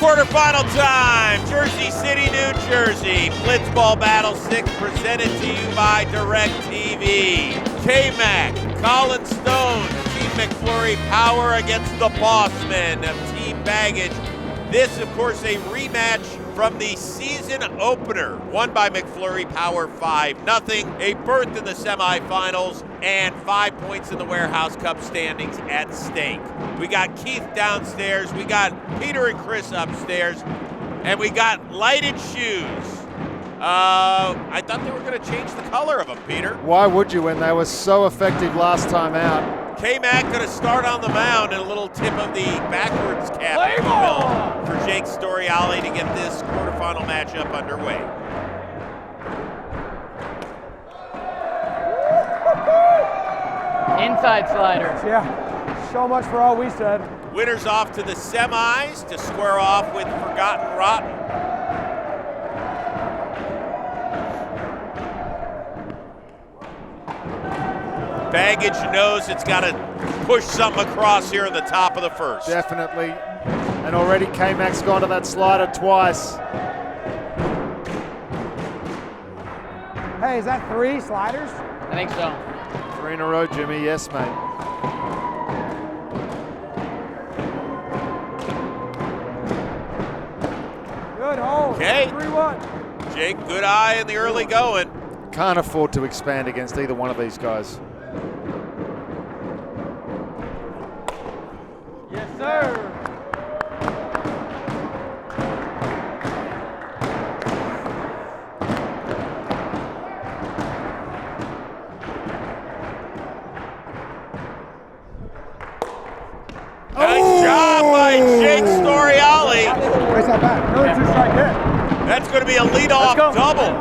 Quarterfinal time, Jersey City, New Jersey. Blitzball Battle 6 presented to you by DirecTV. K-Mac, Kollin Stone, Team McFlurry Power against the Bossmen of Team Baggage. This, of course, a rematch from the season opener, won by McFlurry Power 5-0, a berth in the semifinals, and 5 points in the Warehouse Cup standings at stake. We got Keith downstairs, we got Peter and Chris upstairs, and we got lighted shoes. I thought they were going to change the color of them, Peter. Why would you when they were so effective last time out? K-Mac going to start on the mound, and a little tip of the backwards cap, if you will, for Jake Storiale to get this quarterfinal matchup underway. Inside sliders. Yeah, so much for all we said. Winners off to the semis to square off with Forgotten Rotten. Baggage knows it's got to push something across here in the top of the first. Definitely. And already K-Mac's gone to that slider twice. Hey, is that 3 sliders? I think so. 3 in a row, Jimmy. Yes, mate. Good hold. Okay. 3-1. Jake, good eye in the early going. Can't afford to expand against either one of these guys. Yes, sir. Nice job by Jake Storiale. Where's that back? Another 2-strike hit. That's going to be a leadoff double.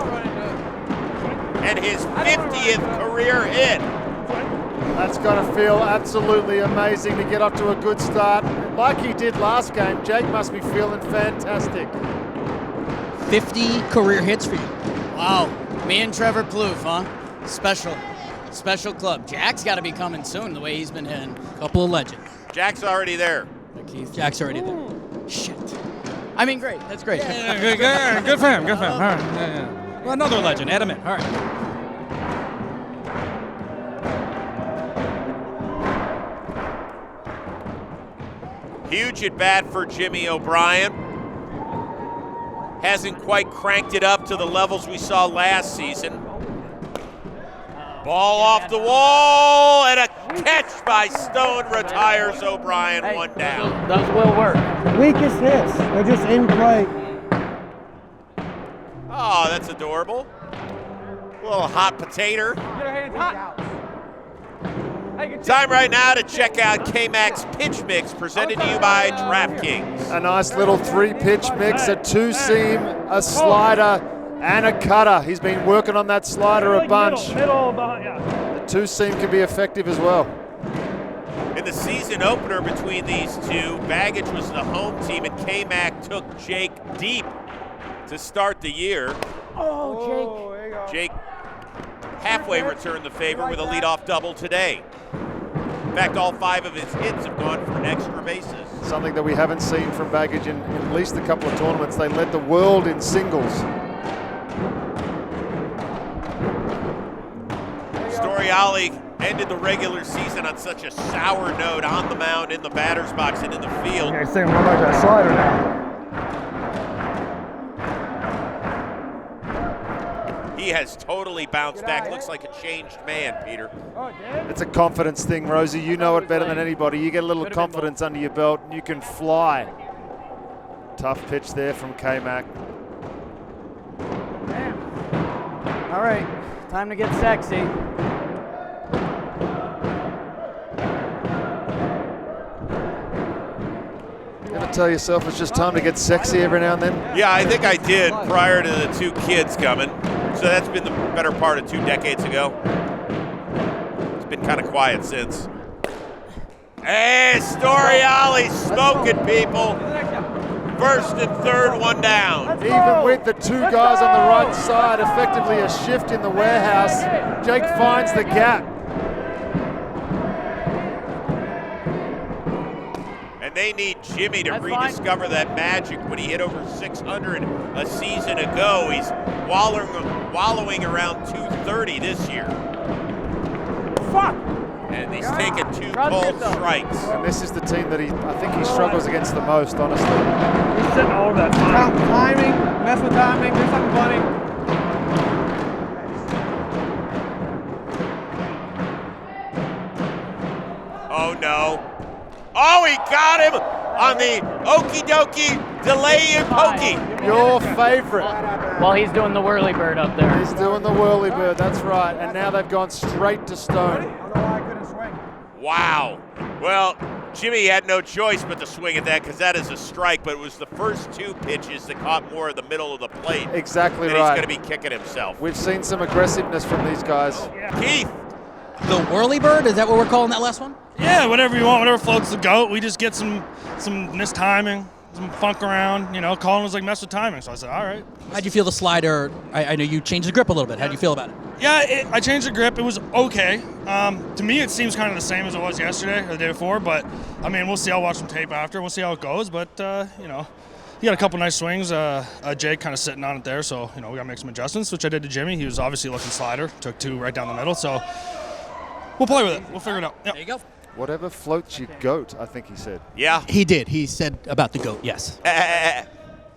And his 50th career hit. That's got to feel absolutely amazing to get off to a good start. Like he did last game, Jake must be feeling fantastic. 50 career hits for you. Wow. Me and Trevor Plouffe, huh? Special club. Jack's got to be coming soon, the way he's been hitting. Couple of legends. Jack's already there. Keith, Jack's already there. Shit. I mean, great. That's great. Yeah, good for him. Good for him. All right. Yeah. Well, another legend. Add him in. All right. Huge at bat for Jimmy O'Brien. Hasn't quite cranked it up to the levels we saw last season. Ball off the wall, and a catch by Stone retires O'Brien, one down. Those will work. Weakest hits. They're just in play. Oh, that's adorable. A little hot potato. Get her hands hot. Time right now to check out K-Mac's pitch mix, presented to you by DraftKings. A nice little 3-pitch mix, a 2-seam, a slider, and a cutter. He's been working on that slider a bunch. The 2-seam can be effective as well. In the season opener between these two, Baggage was the home team, and K-Mac took Jake deep to start the year. Oh, Jake. Jake halfway returned the favor with a leadoff double today. In fact, all 5 of his hits have gone for extra bases. Something that we haven't seen from Baggage in at least a couple of tournaments. They led the world in singles. Storiale ended the regular season on such a sour note on the mound, in the batter's box, and in the field. You're saying more like that slider now. He has totally bounced back. Looks like a changed man, Peter. It's a confidence thing, Rosie. You know it better than anybody. You get a little confidence under your belt, and you can fly. Tough pitch there from K-Mac. All right, time to get sexy. You ever tell yourself it's just time to get sexy every now and then? Yeah, I think I did prior to the 2 kids coming. So that's been the better part of 2 decades ago. It's been kind of quiet since. Hey, Storiale smoking, people. First and third, one down. Even with the 2 guys on the right side, effectively a shift in the warehouse, Jake finds the gap. and they need Jimmy to That's rediscover that magic. When he hit over 600 a season ago, he's wallowing around 230 this year. Fuck! And he's taken 2 Trust cold yourself. strikes. And this is the team that I think he struggles against the most, honestly. He's sitting all over that timing, mess with timing, do something funny. Oh no. Oh, he got him on the okie dokie delay and pokey. Your favorite. Well, he's doing the whirly bird up there. He's doing the whirly bird, that's right. And now they've gone straight to Stone. I don't know why I couldn't swing. Wow. Well, Jimmy had no choice but to swing at that because that is a strike, but it was the first 2 pitches that caught more of the middle of the plate. Exactly that right. he's going to be kicking himself. We've seen some aggressiveness from these guys. Keith. The whirly bird, is that what we're calling that last one? Yeah, whatever you want, whatever floats the goat. We just get some mistiming, some funk around. You know, Kollin was like, mess with timing. So I said, all right. How'd you feel the slider? I know you changed the grip a little bit. How'd you feel about it? Yeah, I changed the grip. It was okay. To me, it seems kind of the same as it was yesterday or the day before. But, I mean, we'll see. I'll watch some tape after. We'll see how it goes. But, you know, he had a couple nice swings. Jake kind of sitting on it there. So, you know, we got to make some adjustments, which I did to Jimmy. He was obviously looking slider. Took 2 right down the middle. So we'll play with it. We'll figure it out. Yep. There you go. Whatever floats your goat, I think he said. Yeah. He did. He said about the goat, yes.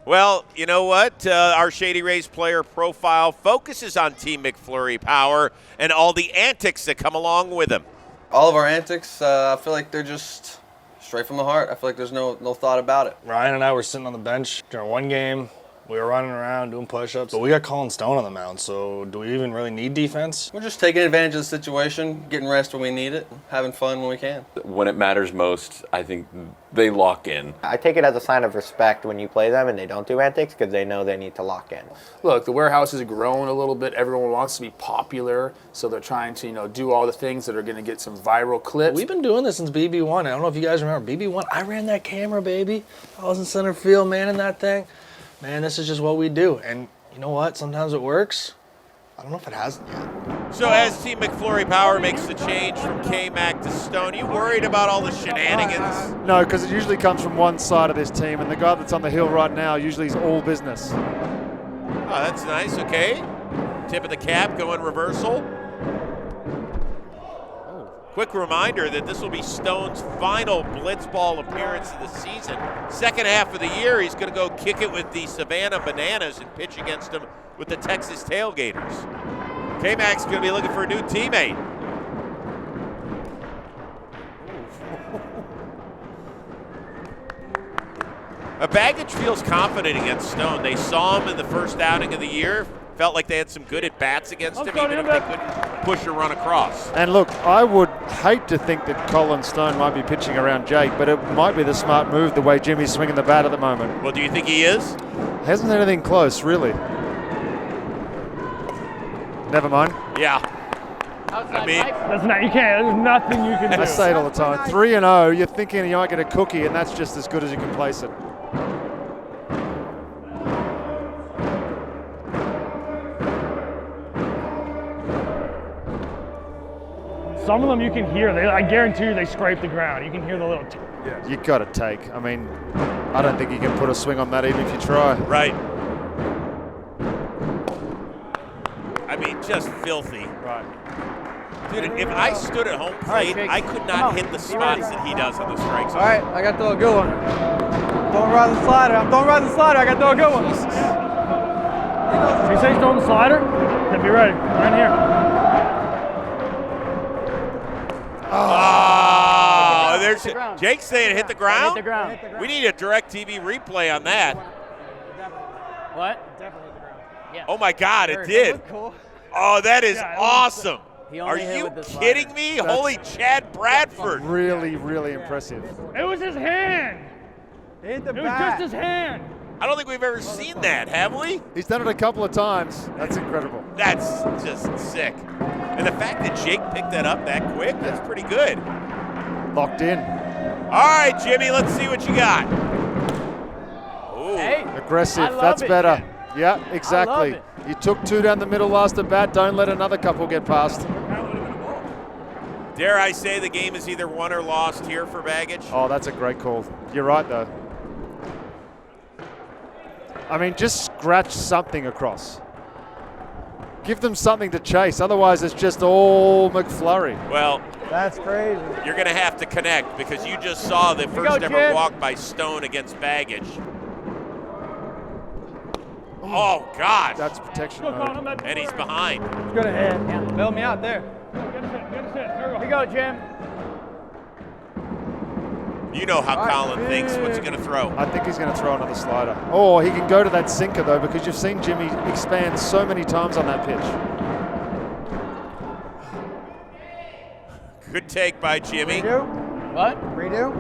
Well, you know what? Our Shady Rays player profile focuses on Team McFlurry Power and all the antics that come along with them. All of our antics, I feel like they're just straight from the heart. I feel like there's no thought about it. Ryan and I were sitting on the bench during one game. We were running around doing push-ups, but we got Kollin Stone on the mound, so do we even really need defense? We're just taking advantage of the situation, getting rest when we need it, having fun when we can. When it matters most, I think they lock in. I take it as a sign of respect when you play them and they don't do antics because they know they need to lock in. Look, the warehouse has grown a little bit. Everyone wants to be popular, so they're trying to, do all the things that are going to get some viral clips. We've been doing this since BB1. I don't know if you guys remember. BB1, I ran that camera, baby. I was in center field, manning that thing. Man, this is just what we do. And you know what? Sometimes it works. I don't know if it hasn't yet. So as Team McFlurry Power makes the change from K-Mac to Stone, you worried about all the shenanigans? No, because it usually comes from one side of this team, and the guy that's on the hill right now usually is all business. Oh, that's nice. Okay. Tip of the cap, going reversal. Quick reminder that this will be Stone's final Blitzball appearance of the season. Second half of the year, he's going to go kick it with the Savannah Bananas and pitch against them with the Texas Tailgaters. K-Mac's going to be looking for a new teammate. Baggage feels confident against Stone. They saw him in the first outing of the year. Felt like they had some good at-bats against him, even if they couldn't push or run across. And look, I would hate to think that Kollin Stone might be pitching around Jake, but it might be the smart move the way Jimmy's swinging the bat at the moment. Well, do you think he is? Hasn't anything close, really. Never mind. Yeah. I mean, That's not, you can't, there's nothing you can do. I say it all the time. 3-0, you're thinking you might get a cookie, and that's just as good as you can place it. Some of them you can hear. I guarantee you they scrape the ground. You can hear the little. You got to take. I mean, I don't think you can put a swing on that even if you try. right. I mean, just filthy. Right. Dude, if I stood at home plate, I could not hit the spots that he does on the strike zone. All right, I got to throw a good one. Throwing right the slider. I'm throwing right the slider. I got to throw a good one. You say he's throwing the slider? Then be ready. Right here. Oh, there's Hit the ground. Jake's saying hit the ground? Hit the ground. We need a direct TV replay on that. What? Definitely hit the ground. Yeah. Oh my God, it did. Oh, that is awesome. He Are only hit you with the slider. kidding me? Holy Chad Bradford. Really, really impressive. It was his hand. It was just his hand. I don't think we've ever seen that, have we? He's done it a couple of times. That's incredible. That's just sick. And the fact that Jake picked that up that quick, that's pretty good. Locked in. All right, Jimmy, let's see what you got. Ooh. Hey, Aggressive. I love That's it. better. Yeah, exactly. it. You took 2 down the middle last at bat. Don't let another couple get past. Dare I say the game is either won or lost here for Baggage? Oh, that's a great call. You're right, though. I mean, just scratch something across. Give them something to chase. Otherwise, it's just all McFlurry. Well, That's crazy. you're going to have to connect because you just saw the first ever walk by Stone against Baggage. Oh, gosh. That's protection mode. And he's behind. Good ahead. Yeah, build me out there. Here we go, Jim. You know how Kollin thinks. What's he going to throw? I think he's going to throw another slider. Oh, he can go to that sinker, though, because you've seen Jimmy expand so many times on that pitch. Good take by Jimmy. Redo? What? Redo?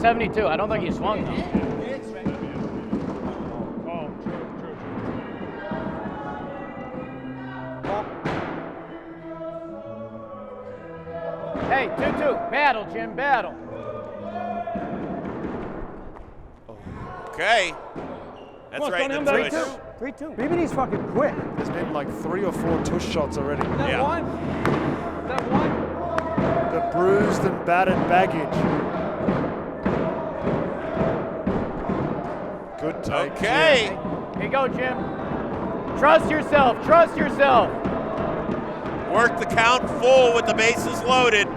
72. I don't think he swung though. Hey, 2-2. Battle, Jim, battle. Okay. That's right in the tush. 3-2. BBD's fucking quick. There's been like 3 or 4 tush shots already. Yeah. The bruised and battered Baggage. Good take. Okay. Here you go, Jim. Trust yourself. Trust yourself. Work the count full with the bases loaded.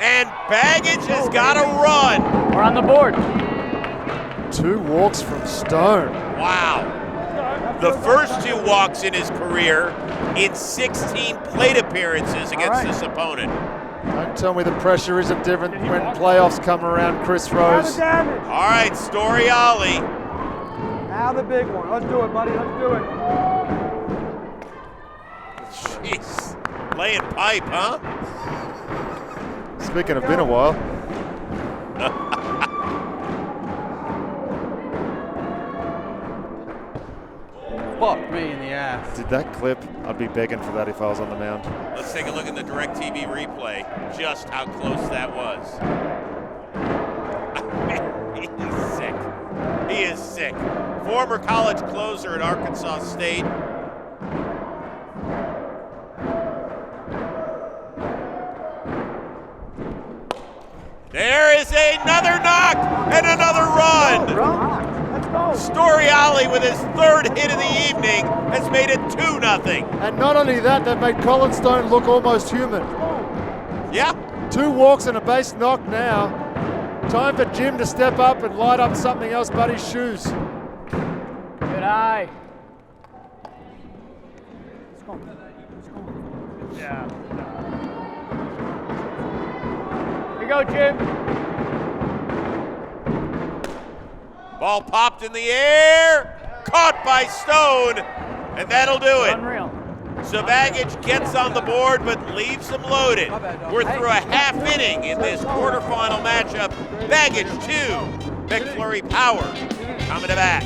And Baggage has got to run. We're on the board. 2 walks from Stone. Wow. The first 2 walks in his career in 16 plate appearances against this opponent. Don't tell me the pressure isn't different when playoffs come around, Chris Rose. All right, Storiale. Now the big one. Let's do it, buddy. Let's do it. Jeez. Laying pipe, huh? Speaking of been a while. Fuck me in the ass. Did that clip? I'd be begging for that if I was on the mound. Let's take a look at the DirecTV replay. Just how close that was. He's sick. He is sick. Former college closer at Arkansas State. There is another knock and another run. Storiale with his 3rd hit of the evening has made it 2-0. And not only that, they've made Kollin Stone look almost human. Yeah. 2 walks and a base knock now. Time for Jim to step up and light up something else but his shoes. Good eye. Yeah. Here you go, Jim. Ball popped in the air, caught by Stone, and that'll do it. Unreal. So Baggage gets on the board but leaves them loaded. We're through a half inning in this quarterfinal matchup. Baggage 2, McFlurry Power coming to bat.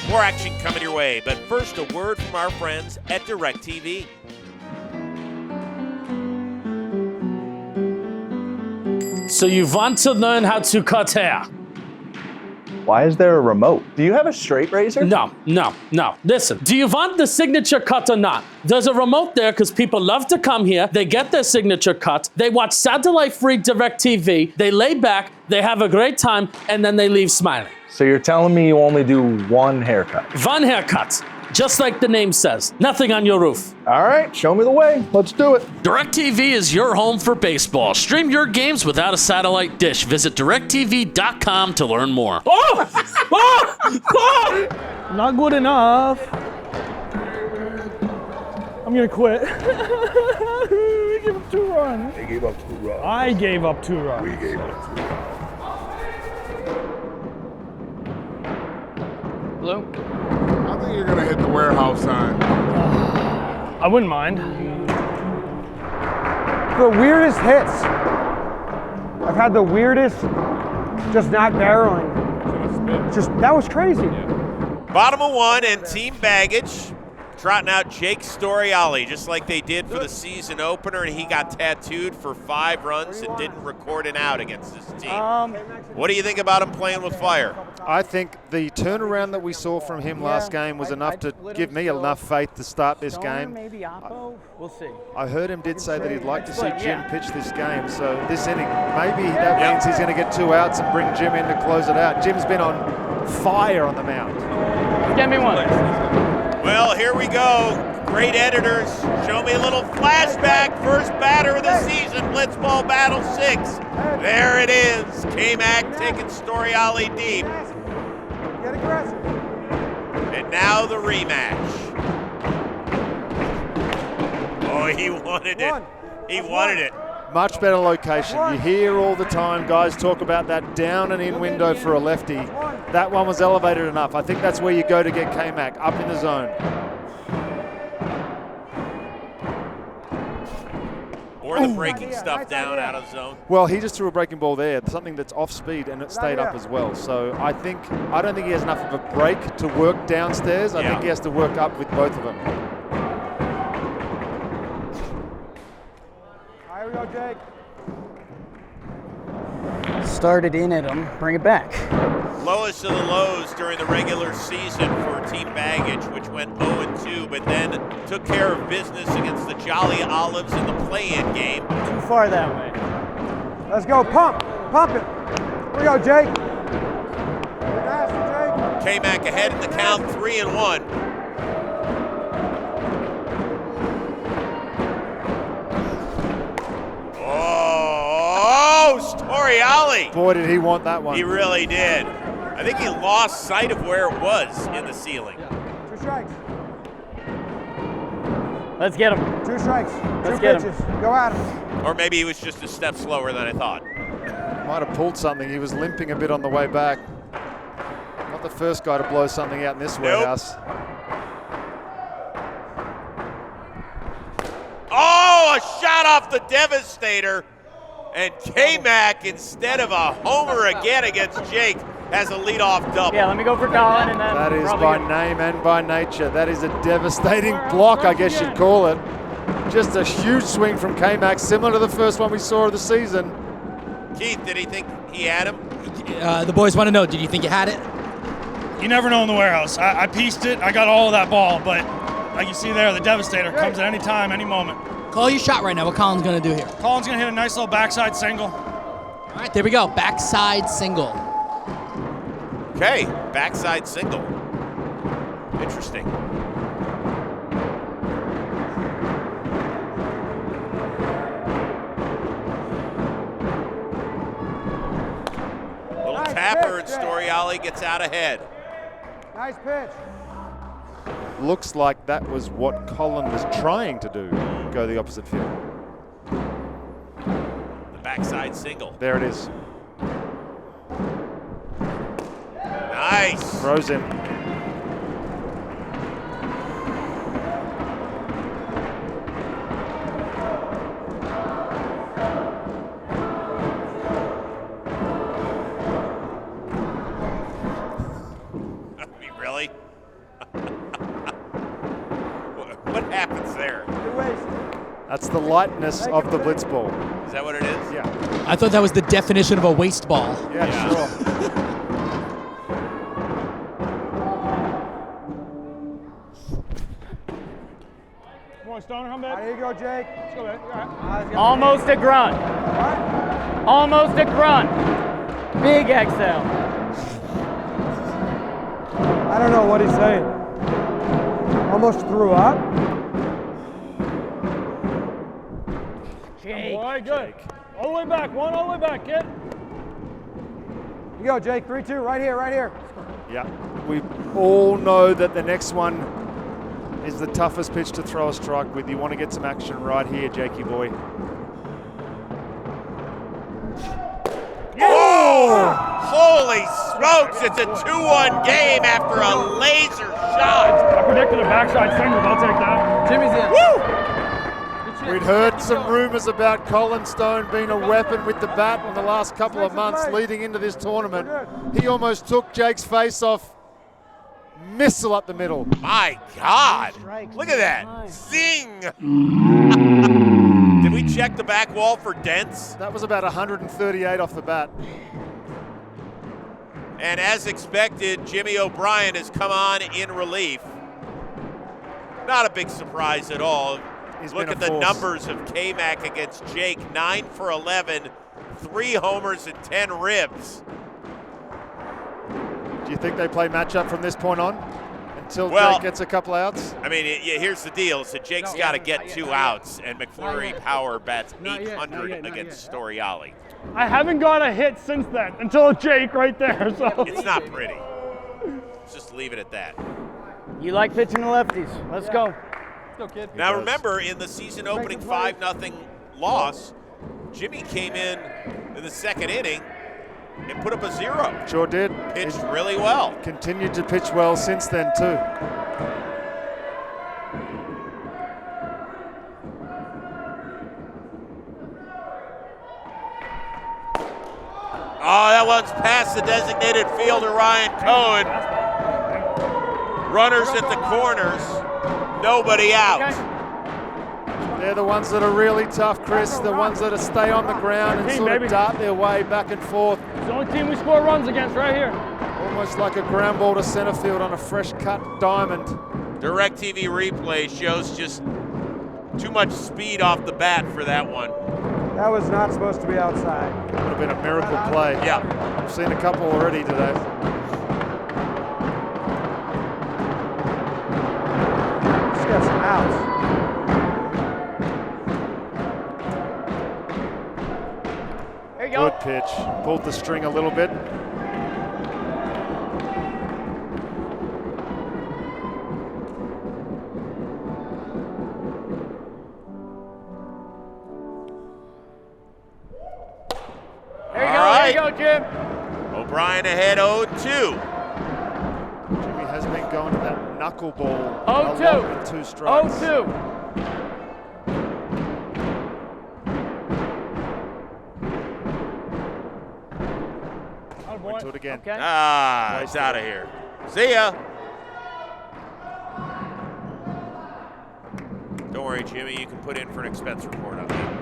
More action coming your way, but first a word from our friends at DirecTV. So you want to learn how to cut hair? Why is there a remote? Do you have a straight razor? No. Listen, do you want the signature cut or not? There's a remote there because people love to come here. They get their signature cut. They watch satellite-free DirecTV. They lay back. They have a great time, and then they leave smiling. So you're telling me you only do one haircut? One haircut, just like the name says. Nothing on your roof. All right, show me the way. Let's do it. DirecTV is your home for baseball. Stream your games without a satellite dish. Visit directtv.com to learn more. Not good enough. I'm gonna quit. We gave up 2 runs. They gave up 2 runs. I gave up 2 runs. We gave up 2 runs. Blue? I think you're gonna hit the warehouse sign. I wouldn't mind. The weirdest hits. I've had the weirdest, just not barreling. Just, that was crazy. Bottom of 1 and Team Baggage trotting out Jake Storiale, just like they did for the season opener, and he got tattooed for 5 runs and didn't record an out against this team. What do you think about him playing with fire? I think the turnaround that we saw from him last game was enough to give me enough faith to start this game. Maybe Oppo. We'll see. I heard him did say that he'd like to see Jim pitch this game, so this inning, maybe that means he's going to get 2 outs and bring Jim in to close it out. Jim's been on fire on the mound. Get me one. Well, here we go. Great editors. Show me a little flashback. First batter of the season, Blitzball Battle 6. There it is. K-Mac taking Storiale deep. Get aggressive. And now the rematch. Oh, he wanted it. He wanted it. Much better location. You hear all the time guys talk about that down and in window for a lefty. That one was elevated enough. I think that's where you go to get K-Mac, up in the zone. Or the breaking stuff down out of zone. Well, he just threw a breaking ball there, something that's off speed, and it stayed up as well. So I don't think he has enough of a break to work downstairs. I think he has to work up with both of them. Here we go, Jake. Started in at him. Bring it back. Lowest of the lows during the regular season for Team Baggage, which went 0-2, but then took care of business against the Jolly Olives in the play-in game. Too far that way. Let's go. Pump. Pump it. Here we go, Jake. You're nasty, Jake. K-Mac ahead in the count, 3-1. Oh, Storiale. Boy, did he want that one. He really did. I think he lost sight of where it was in the ceiling. 2 strikes. Let's get him. 2 strikes. Let's 2 get pitches. him. Go at him. Or maybe he was just a step slower than I thought. Might have pulled something. He was limping a bit on the way back. Not the first guy to blow something out in this warehouse. Oh, a shot off the Devastator. And K-Mac, instead of a homer again against Jake, has a leadoff double. Yeah, let me go for Kollin and then. That is by name and by nature. That is a devastating block, I guess you'd call it. Just a huge swing from K-Mac, similar to the first one we saw of the season. Keith, did he think he had him? The boys want to know, did you think you had it? You never know in the warehouse. I pieced it. I got all of that ball, but like you see there, the Devastator comes at any time, any moment. Call your shot right now. What Collin's going to do here? Collin's going to hit a nice little backside single. All right, there we go. Backside single. Okay, backside single. Interesting. Little tapper and Storiale gets out ahead. Nice pitch. Looks like that was what Kollin was trying to do, go the opposite field. The backside single. There it is. Nice. Throws him. Really? What happens there? That's the lightness of the Blitzball. Is that what it is? Yeah. I thought that was the definition of a waste ball. Yeah, sure. Come on, Stoner, come back. There you go, Jake. Let's go, back. Almost a grunt. Almost a grunt. Big exhale. I don't know what he's saying. Almost threw up. Jake. All right, good. All the way back. One all the way back, kid. You go, Jake. 3-2. Right here, right here. Yeah. We all know that the next one is the toughest pitch to throw a strike with. You want to get some action right here, Jakey boy. Oh! Holy smokes, it's a 2-1 game after a laser shot. I predicted a backside single. I'll take that. Jimmy's in. Woo! We'd heard some rumors about Kollin Stone being a weapon with the bat in the last couple of months leading into this tournament. He almost took Jake's face off. Missile up the middle. My God. Look at that. Zing. Did we check the back wall for dents? That was about 138 off the bat. And as expected, Jimmy O'Brien has come on in relief. Not a big surprise at all. Look at the numbers of K-Mac against Jake. 9 for 11, 3 homers and 10 ribs. Do you think they play matchup from this point on until Jake gets a couple outs? I mean, here's the deal. So Jake's got to get 2 outs, and McFlurry Power bats 800 against Storiale. I haven't got a hit since then until Jake right there. So it's not pretty. Let's just leave it at that. You like pitching the lefties. Let's go. Now remember, in the season opening 5-0 loss, Jimmy came in the second inning and put up a 0. Sure did. Pitched really well. Continued to pitch well since then too. Oh, that one's past the designated fielder, Ryan Cohen. Runners at the corners, nobody out. They're the ones that are really tough, Chris. The ones that stay on the ground and sort of dart their way back and forth. It's the only team we score runs against right here. Almost like a ground ball to center field on a fresh cut diamond. DirecTV replay shows just too much speed off the bat for that one. That was not supposed to be outside. Would have been a miracle play. Yeah. I've seen a couple already today. Just got some outs. There you go. Good pitch. Pulled the string a little bit. There you go, Jim. O'Brien ahead 0-2. Jimmy has been going to that knuckleball 0-2. with 2 strikes. 0-2. Went to it again. Okay. Ah, he's out of here. See ya. Don't worry, Jimmy. You can put in for an expense report on that.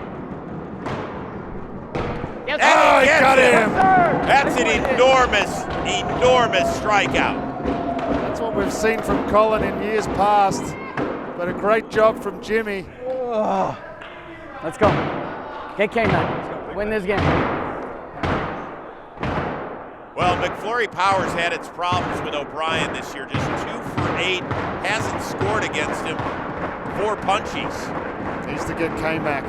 Yes, And he got gets it. him. That's an enormous strikeout. That's what we've seen from Kollin in years past. But a great job from Jimmy. Let's go. Get K-Mac. Win this game. Well, McFlurry Power's had its problems with O'Brien this year. Just 2 for 8. Hasn't scored against him. 4 punchies. Needs to get K-Mac.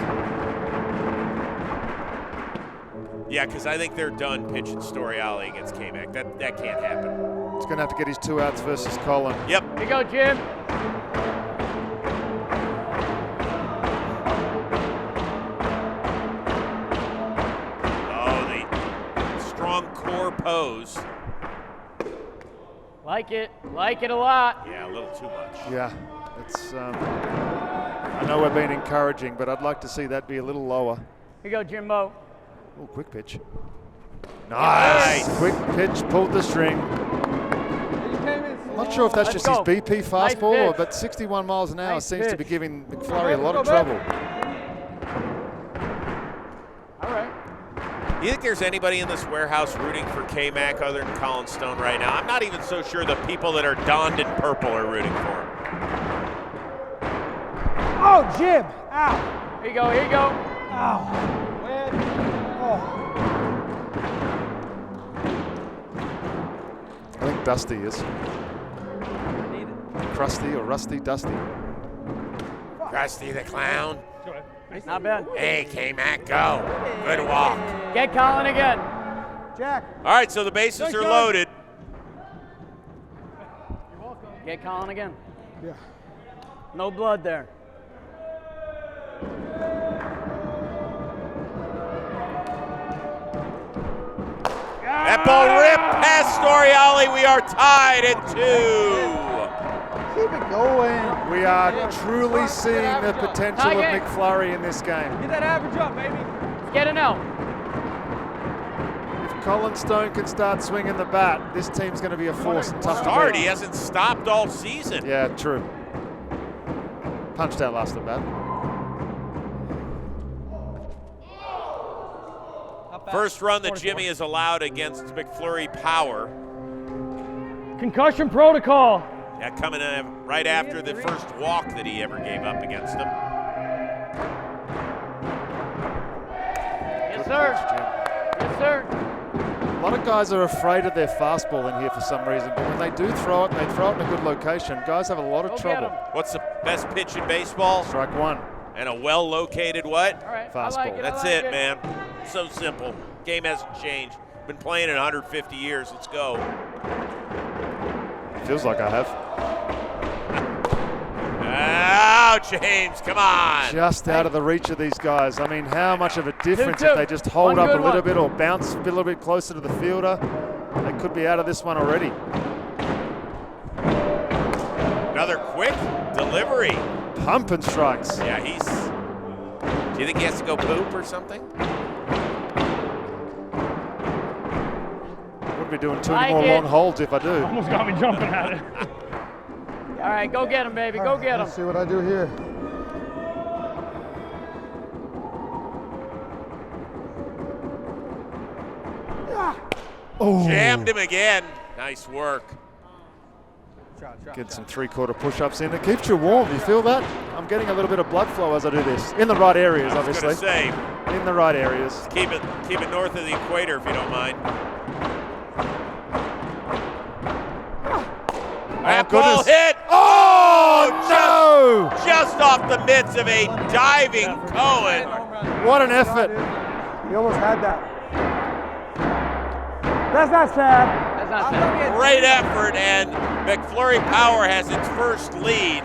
Yeah, because I think they're done pitching Storiale against K-Mac. That can't happen. He's going to have to get his 2 outs versus Kollin. Yep. Here you go, Jim. Oh, the strong core pose. Like it a lot. Yeah, a little too much. Yeah, it's. I know we're being encouraging, but I'd like to see that be a little lower. Here you go, Jimbo. Oh, quick pitch. Nice. Quick pitch, pulled the string. I'm not sure if that's just his BP fastball, but 61 miles an hour seems to be giving McFlurry a lot of trouble. All right. Do you think there's anybody in this warehouse rooting for K-Mac other than Colin Stone right now? I'm not even so sure the people that are donned in purple are rooting for him. Oh, Jim. Ow. Here you go, here you go. Ow. I think Dusty is. Crusty or Rusty Dusty. Krusty the Clown. Not bad. Hey, K-Mac, go. Good walk. Get Kollin again. Jack. All right, so the bases are loaded. Get Kollin again. Yeah. No blood there. That ball ripped past Storiale. We are tied at 2. Keep it going. We are truly seeing the potential of McFlurry in this game. Get that average up, baby. If Kollin Stone can start swinging the bat, this team's going to be a force and tough to beat. He hasn't stopped all season. Yeah, true. Punched out last at bat. First run that Jimmy has allowed against McFlurry Power. Concussion protocol. Yeah, coming in right after the first walk that he ever gave up against him. Yes, sir. Yes, sir. A lot of guys are afraid of their fastball in here for some reason, but when they do throw it, and they throw it in a good location, guys have a lot of trouble. What's the best pitch in baseball? Strike one. And a well-located what? All right. Fastball. I like it, That's I like it, man. So simple. Game hasn't changed. Been playing it 150 years. Let's go. Feels like I have. Oh, James, come on. Just out of the reach of these guys. I mean, how much of a difference if they just hold up a little bit or bounce a little bit closer to the fielder. They could be out of this one already. Another quick delivery. Pumping strikes. Yeah, he's... Do you think he has to go poop or something? Wouldn't be doing too many more long holds if I do. Almost got me jumping at it. All right, go get him, baby. Go get him. Let's see what I do here. Oh. Jammed him again. Nice work. Get some three-quarter push-ups in. It keeps you warm. You feel that? I'm getting a little bit of blood flow as I do this. In the right areas, obviously. I was going to say. In the right areas. Keep it north of the equator if you don't mind. That ball hit. Oh, no! Just off the mitts of a diving Kollin. What an effort. He almost had that. That's not sad. That's not sad. Great effort, and McFlurry Power has its first lead.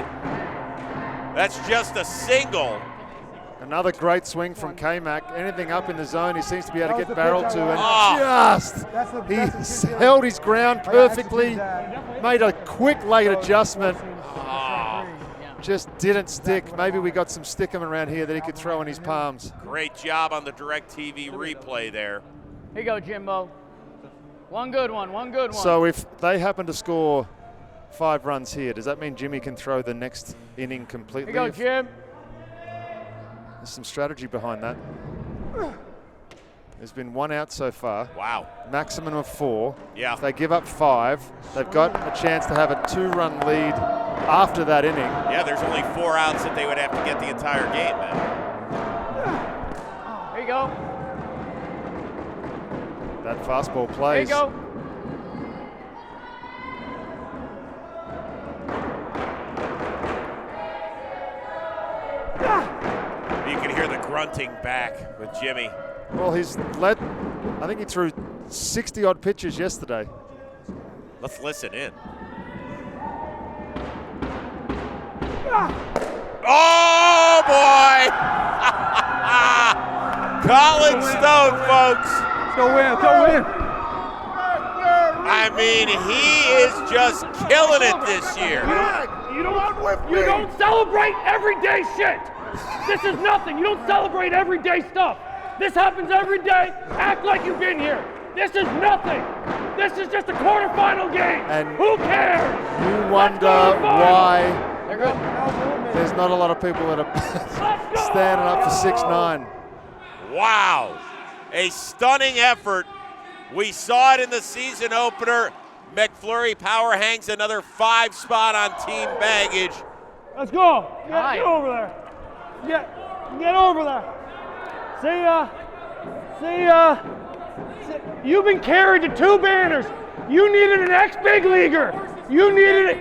That's just a single. Another great swing from K-Mac. Anything up in the zone, he seems to be able to get barreled to. And he held his ground perfectly, made a quick late adjustment. Just didn't stick. Maybe we got some stickum around here that he could throw in his palms. Great job on the DirecTV replay there. Here you go, Jimbo. One good one, one good one. So if they happen to score 5 runs here, does that mean Jimmy can throw the next inning completely? Here you go, Jim. There's some strategy behind that. There's been 1 out so far. Wow. Maximum of 4. Yeah. If they give up 5, they've got a chance to have a 2-run lead after that inning. Yeah, there's only 4 outs that they would have to get the entire game, man. Here you go. That fastball plays. There you go. You can hear the grunting back with Jimmy. Well, I think he threw 60-odd pitches yesterday. Let's listen in. Oh, boy! Kollin Stone, folks. Let's go win, let's go win. I mean, he is just killing it this year. You don't celebrate everyday shit. This is nothing. You don't celebrate everyday stuff. This happens every day. Act like you've been here. This is nothing. This is just a quarterfinal game. And who cares? You wonder why They're there's not a lot of people that are standing up for 6-9. Wow. A stunning effort. We saw it in the season opener. McFlurry Power hangs another 5 spot on team baggage. Let's go. Get over there. Get over there. See ya. You've been carried to 2 banners. You needed an ex-big leaguer. You needed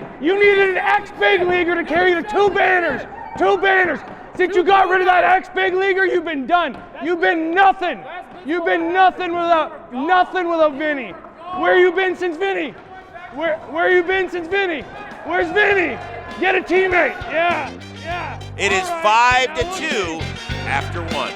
an ex-big leaguer to carry you to 2 banners. 2 banners. Since you got rid of that ex-big leaguer, you've been done. You've been nothing. You've been nothing without Vinny. Where you been since Vinny? Where you been since Vinny? Where's Vinny? Get a teammate. Yeah. It is 5-2 after 1.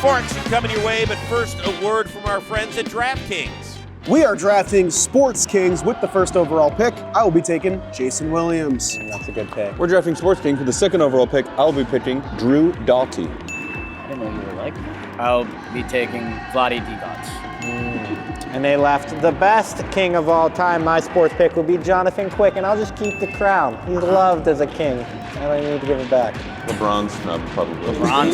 More action coming your way, but first a word from our friends at DraftKings. We are drafting Sports Kings with the first overall pick. I will be taking Jason Williams. That's a good pick. We're drafting Sports King for the second overall pick. I'll be picking Drew Doughty. I didn't know you were like. I'll be taking Vlade Divac. And they left the best king of all time. My sports pick will be Jonathan Quick, and I'll just keep the crown. He's loved as a king. I don't need to give it back. LeBron snub, probably. LeBron?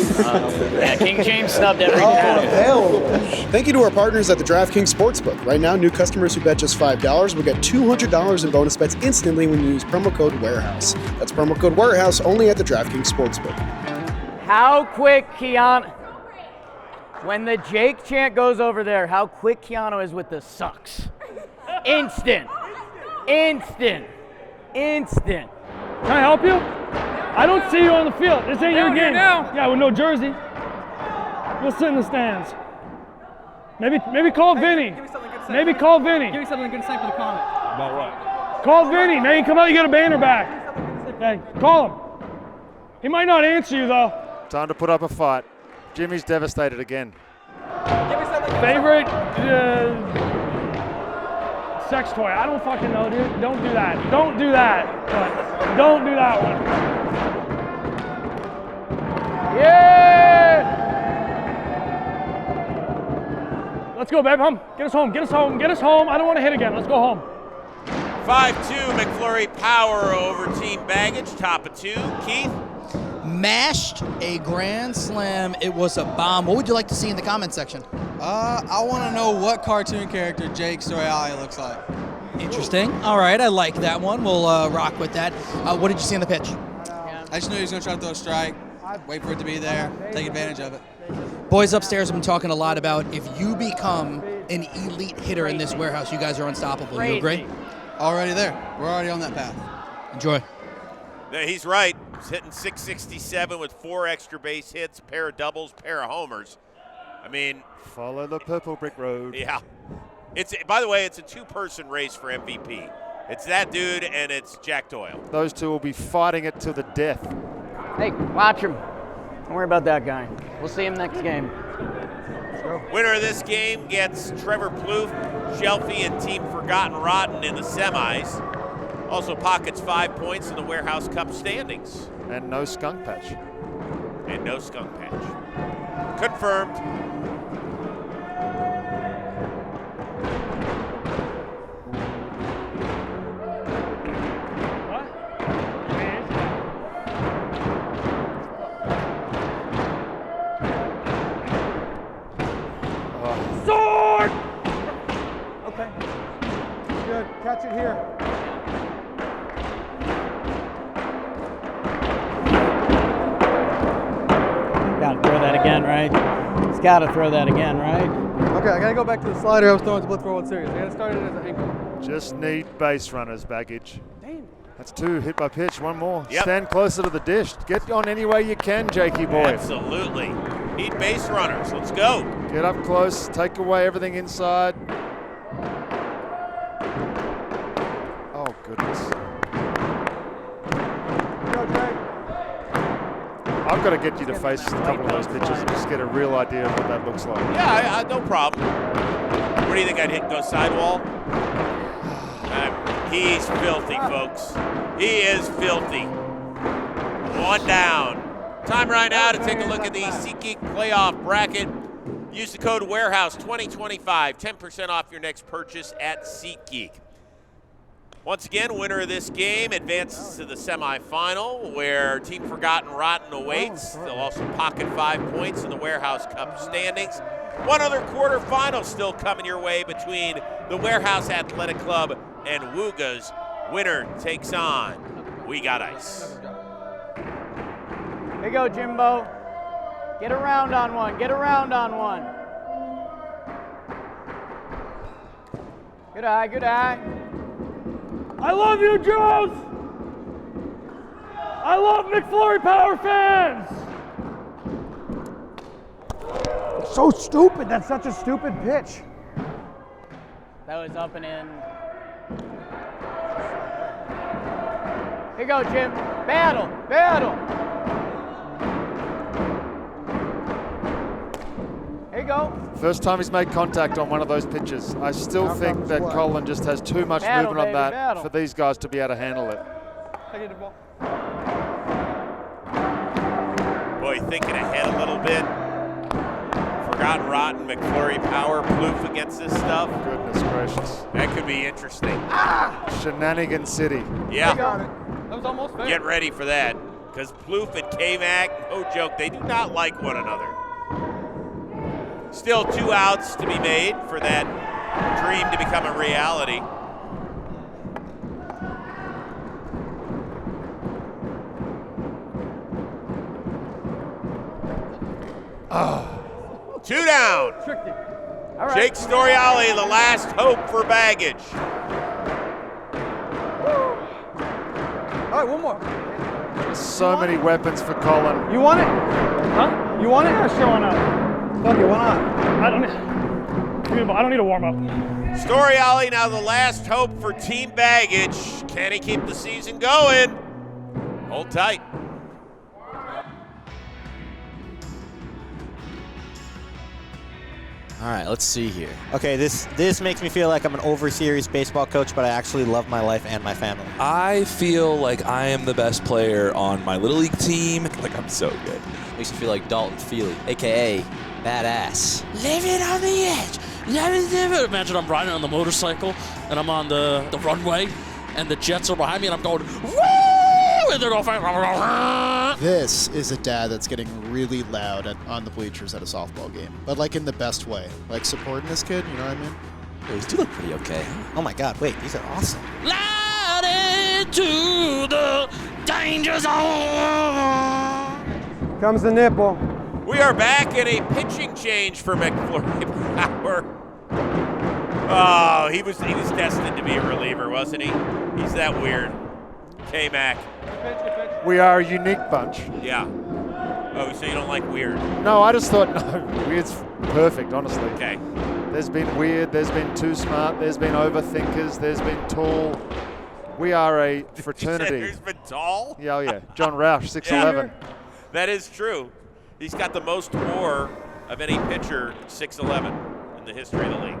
Yeah, King James snubbed every draft. Thank you to our partners at the DraftKings Sportsbook. Right now, new customers who bet just $5 will get $200 in bonus bets instantly when you use promo code WAREHOUSE. That's promo code WAREHOUSE only at the DraftKings Sportsbook. How quick Keanu, when the Jake chant goes over there, how quick Keanu is with the sucks. Instant. Instant. Instant. Can I help you? I don't see you on the field. This ain't your game. Yeah, with no jersey. We'll sit in the stands. Maybe call Vinny. Maybe call Vinny. Give me something good to say for the comment. About what? Call Vinny. Maybe come out, you get a banner back. Hey, call him. He might not answer you though. Time to put up a fight. Jimmy's devastated again. Favorite sex toy? I don't fucking know, dude. Don't do that. Don't do that. Don't do that one. Yeah! Let's go, babe. Get us home. Get us home. Get us home. I don't want to hit again. Let's go home. 5-2 McFlurry Power over Team Baggage. Top of 2. Keith? Mashed a grand slam. It was a bomb. What would you like to see in the comment section? I want to know what cartoon character Jake Storiale looks like. Interesting. All right, I like that one. We'll rock with that. What did you see on the pitch? I just knew he was going to try to throw a strike, wait for it to be there, take advantage of it. Boys upstairs have been talking a lot about if you become an elite hitter in this warehouse, you guys are unstoppable. You agree? Already there. We're already on that path. Enjoy. He's right. He's hitting .667 with 4 extra base hits, a pair of doubles, pair of homers. I mean, follow the purple brick road. Yeah. By the way, it's a 2-person race for MVP. It's that dude and it's Jack Doyle. Those two will be fighting it to the death. Hey, watch him. Don't worry about that guy. We'll see him next game. Winner of this game gets Trevor Plouffe, Shelfie, and Team Forgotten Rotten in the semis. Also pockets 5 points in the Warehouse Cup standings. And no skunk patch. And no skunk patch. Confirmed. Sword! Okay. Good. Catch it here. Gotta throw that again, right? He's gotta throw that again, right? Okay, I gotta go back to the slider I was throwing to Blitzball World Series. I gotta start it as an ankle. Just need base runners, Baggage. Damn. That's 2 hit by pitch. 1 more. Yep. Stand closer to the dish. Get on any way you can, Jakey boy. Absolutely. Need base runners. Let's go. Get up close. Take away everything inside. Oh, goodness. I've got to get you to face a couple of those pitches and just get a real idea of what that looks like. Yeah, no problem. Where do you think I'd hit? Go sidewall? He's filthy, folks. He is filthy. 1 down. Time right now to take a look at the SeatGeek playoff bracket. Use the code WAREHOUSE2025, 10% off your next purchase at SeatGeek. Once again, winner of this game advances to the semifinal, where Team Forgotten Rotten awaits. They'll also pocket 5 points in the Warehouse Cup standings. One other quarterfinal still coming your way between the Warehouse Athletic Club and Wooga's. Winner takes on We Got Ice. Here you go, Jimbo. Get around on one. Get around on one. Good eye, good eye. I love you, Joes! I love McFlurry Power fans! It's so stupid. That's such a stupid pitch. That was up and in. Here you go, Jim. Battle, battle. Here you go. First time he's made contact on one of those pitches. I still think that Kollin just has too much movement on that for these guys to be able to handle it. Boy, thinking ahead a little bit. Forgotten rotten McFlurry Power, Plouffe against this stuff. Goodness gracious. That could be interesting. Shenanigan City. Yeah. That was almost fair. Get ready for that. Because Plouffe and K-Mac, no joke, they do not like one another. Still 2 outs to be made for that dream to become a reality. Oh. 2 down. All right. Jake Storiale, the last hope for baggage. All right, one more. So many weapons for Kollin. You want it? Huh? You want it? Yeah, sure, why not? Fuck it, why not? I don't need a warm-up. Storiale now the last hope for team baggage. Can he keep the season going? Hold tight. All right, let's see here. Okay, this makes me feel like I'm an over-serious baseball coach, but I actually love my life and my family. I feel like I am the best player on my Little League team. Like, I'm so good. Makes me feel like Dalton Feely, a.k.a. Badass. Living on the edge. Imagine I'm riding on the motorcycle, and I'm on the runway, and the Jets are behind me, and I'm going, woo! And they're going, This is a dad that's getting really loud on the bleachers at a softball game, but like in the best way. Like supporting this kid, you know what I mean? Yeah, these do look pretty okay. Oh my God, wait, these are awesome. Loud into the danger zone. Comes the nipple. We are back in a pitching change for McFlurry Power. Oh, he was destined to be a reliever, wasn't he? He's that weird. K-Mac. We are a unique bunch. Yeah. Oh, so you don't like weird? No, I just thought, no, weird's perfect, honestly. Okay. There's been weird, there's been too smart, there's been overthinkers, there's been tall. We are a fraternity. There's been tall? Yeah, oh yeah. John Roush, 6'11". That is true. He's got the most WAR of any pitcher, 6'11", in the history of the league.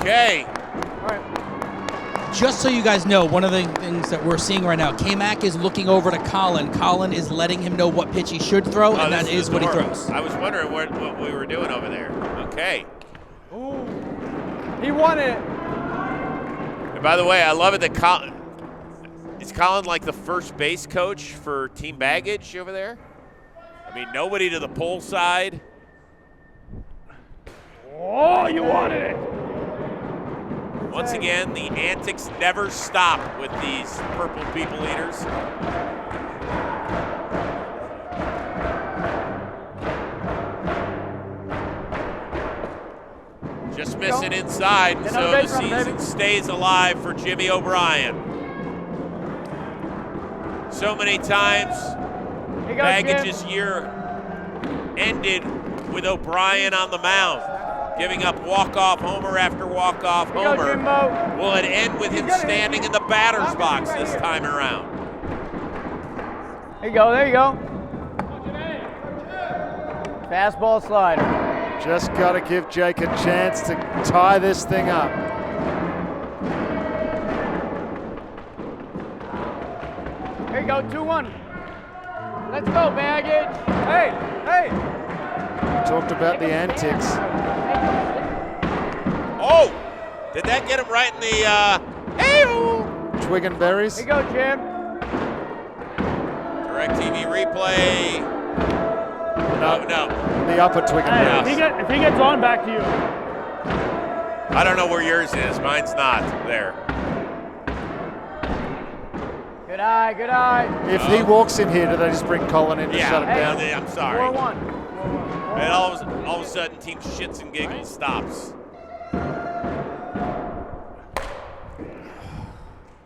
Okay. All right. Just so you guys know, one of the things that we're seeing right now, K-Mac is looking over to Kollin. Kollin is letting him know what pitch he should throw, and that is what he throws. I was wondering what we were doing over there. Okay. Ooh. He won it. And by the way, I love it that Kollin, is Kollin like the first base coach for team baggage over there? I mean, nobody to the pole side. Oh, you wanted it. Once again, the antics never stop with these purple people eaters. Just missing inside, so the season stays alive for Jimmy O'Brien. So many times, Baggage's year ended with O'Brien on the mound, giving up walk-off homer after walk-off homer. Will it end with him standing in the batter's box this time around? There you go, there you go. Fastball slider. Just got to give Jake a chance to tie this thing up. Here you go, 2-1. Let's go, Baggage. Hey, hey. Talked about the antics. Oh! Did that get him right in the, hey-oh! Twig and berries. Here you go, Jim. DirecTV replay. No. The upper twig and berries. If he gets on, back to you. I don't know where yours is. Mine's not there. Good eye, good eye. If he walks in here, do they just bring Kollin in to shut it down? I'm sorry. 4-1. And all of a sudden, team shits and giggles stops.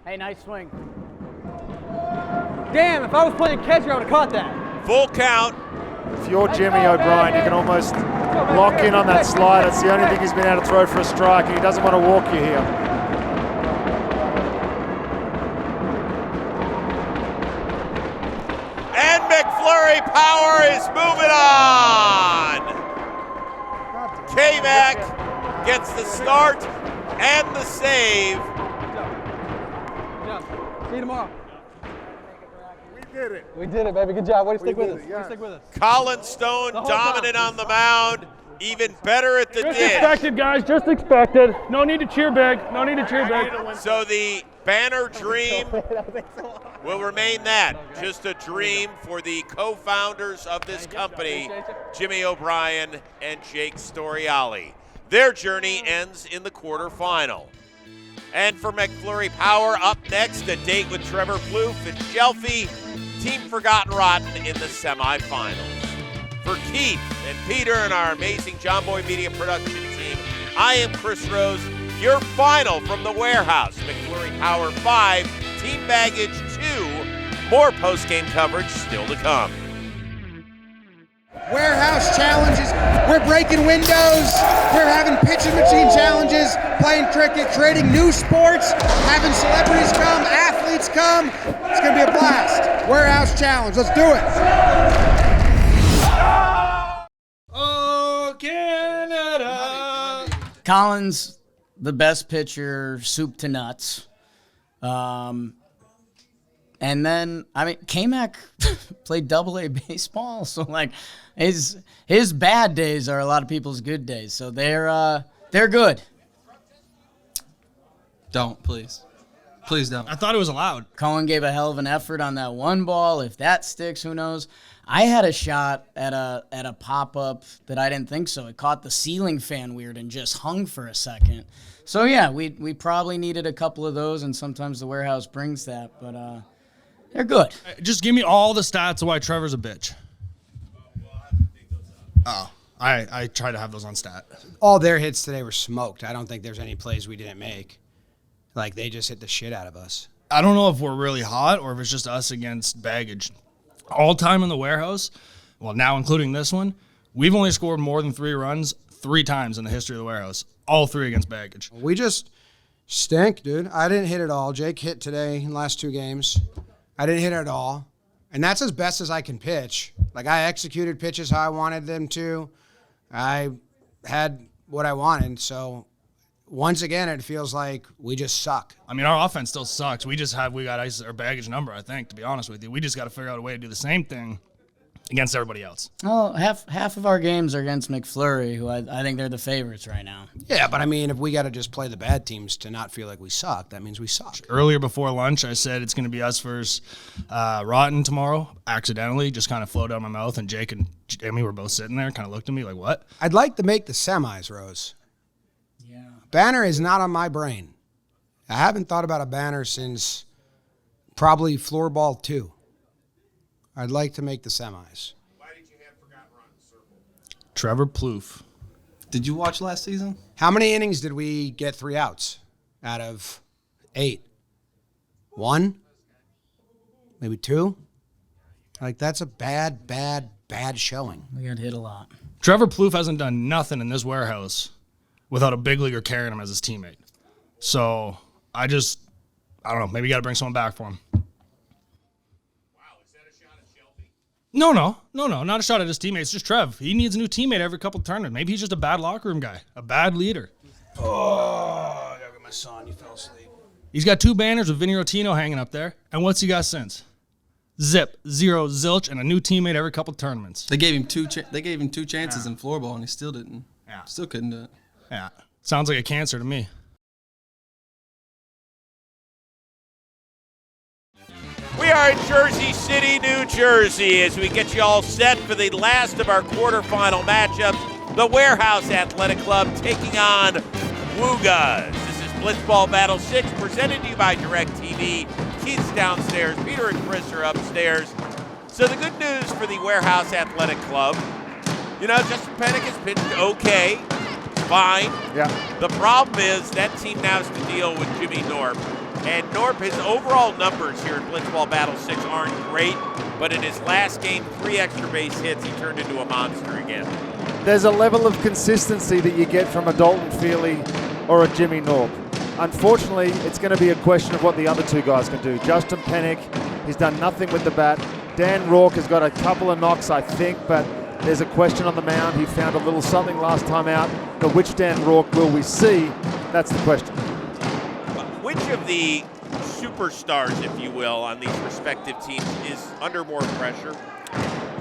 Hey, nice swing. Damn, if I was playing catcher, I would have caught that. Full count. If you're Jimmy O'Brien, you can almost lock in on that slider. It's the only thing he's been able to throw for a strike, and he doesn't want to walk you here. And McFlurry Power is moving on. K-Mac gets the start and the save. See you tomorrow. Did it. We did it, baby. Good job. Way to stick with us. Way to stick with us. Kollin Stone dominant on the mound, even better at the Just dish. expected, guys. Just expected. No need to cheer big. No need to cheer big. So the banner dream will remain that, just a dream for the co-founders of this company, Jimmy O'Brien and Jake Storiale. Their journey ends in the quarterfinal. And for McFlurry Power, up next, a date with Trevor Plouffe and Shelfie, Team Forgotten Rotten in the semifinals. For Keith and Peter and our amazing John Boy Media production team, I am Chris Rose, your final from the warehouse. McFlurry Power 5, Team Baggage 2, more post-game coverage still to come. Warehouse challenges, we're breaking windows, we're having pitching machine challenges, playing cricket, creating new sports, having celebrities come, athletes come. It's going to be a blast. Warehouse challenge, let's do it. Oh, Canada. Collin's the best pitcher, soup to nuts. And then, I mean, K-Mac played double-A baseball, so, like, his bad days are a lot of people's good days. So they're good. Don't, please. Please don't. I thought it was allowed. Kollin gave a hell of an effort on that one ball. If that sticks, who knows? I had a shot at a pop-up that I didn't think so. It caught the ceiling fan weird and just hung for a second. So, yeah, we probably needed a couple of those, and sometimes the warehouse brings that, but they're good. Just give me all the stats of why Trevor's a bitch. Oh, I try to have those on stat. All their hits today were smoked. I don't think there's any plays we didn't make. Like, they just hit the shit out of us. I don't know if we're really hot or if it's just us against baggage. All time in the warehouse, well, now including this one, we've only scored more than 3 runs 3 times in the history of the warehouse. All 3 against baggage. We just stink, dude. I didn't hit it all. Jake hit today in the last 2 games. I didn't hit it at all. And that's as best as I can pitch. Like, I executed pitches how I wanted them to. I had what I wanted. So, once again, it feels like we just suck. I mean, our offense still sucks. We got our baggage number, I think, to be honest with you. We just got to figure out a way to do the same thing against everybody else. Oh, half of our games are against McFlurry, who I think they're the favorites right now. Yeah, but I mean, if we got to just play the bad teams to not feel like we suck, that means we suck. Earlier before lunch, I said it's going to be us versus Rotten tomorrow. Accidentally, just kind of flowed out of my mouth, and Jake and Jamie were both sitting there, kind of looked at me like, what? I'd like to make the semis, Rose. Yeah. Banner is not on my brain. I haven't thought about a banner since probably floorball 2. I'd like to make the semis. Why did you have Forgotten Rotten circle? Trevor Plouffe. Did you watch last season? How many innings did we get 3 outs out of 8? 1? Maybe 2? Like, that's a bad showing. We got hit a lot. Trevor Plouffe hasn't done nothing in this warehouse without a big leaguer carrying him as his teammate. So, I don't know, maybe you got to bring someone back for him. No, not a shot at his teammates. Just Trev. He needs a new teammate every couple of tournaments. Maybe he's just a bad locker room guy, a bad leader. Oh, I gotta get my son. He fell asleep. He's got 2 banners with Vinny Rotino hanging up there. And what's he got since? Zip, 0, zilch, and a new teammate every couple of tournaments. They gave him 2 chances in floorball, and he still didn't. Yeah. Still couldn't do it. Yeah. Sounds like a cancer to me. We are in Jersey City, New Jersey, as we get you all set for the last of our quarterfinal matchups. The Warehouse Athletic Club taking on Woogas. This is Blitzball Battle 6, presented to you by DirecTV. Keith's downstairs, Peter and Chris are upstairs. So the good news for the Warehouse Athletic Club, Justin Pennick has pitched okay, fine. Yeah. The problem is that team now has to deal with Jimmy Norp. And Norp, his overall numbers here in Blitzball Battle 6 aren't great, but in his last game, 3 extra base hits, he turned into a monster again. There's a level of consistency that you get from a Dalton Feely or a Jimmy Norp. Unfortunately, it's going to be a question of what the other 2 guys can do. Justin Pennick, he's done nothing with the bat. Dan Rourke has got a couple of knocks, I think, but there's a question on the mound. He found a little something last time out, but which Dan Rourke will we see? That's the question. Which of the superstars, if you will, on these respective teams is under more pressure?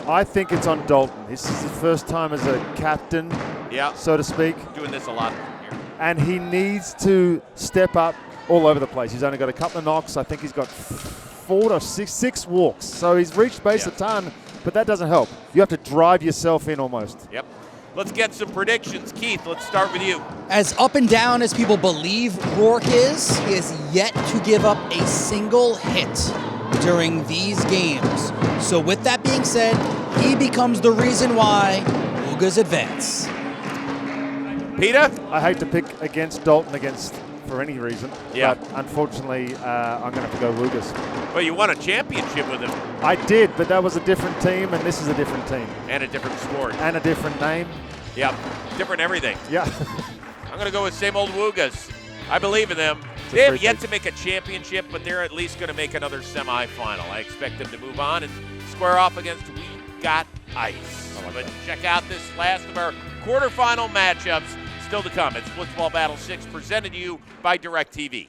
I think it's on Dalton. This is his first time as a captain, so to speak. Doing this a lot here. And he needs to step up all over the place. He's only got a couple of knocks. I think he's got 4 or 6 walks. So he's reached base a ton, but that doesn't help. You have to drive yourself in almost. Yep. Let's get some predictions. Keith, let's start with you. As up and down as people believe Rourke is, he has yet to give up a single hit during these games. So with that being said, he becomes the reason why Woogas advance. Peter? I hate to pick against Dalton for any reason, but unfortunately I'm going to have to go Woogas. Well, you won a championship with him. I did, but that was a different team, and this is a different team. And a different sport. And a different name. Yep, different everything. Yeah. I'm going to go with same old Woogas. I believe in them. They have yet to make a championship, but they're at least going to make another semifinal. I expect them to move on and square off against We Got Ice. But check out this last of our quarterfinal matchups still to come. It's Blitzball Battle 6 presented to you by DirecTV.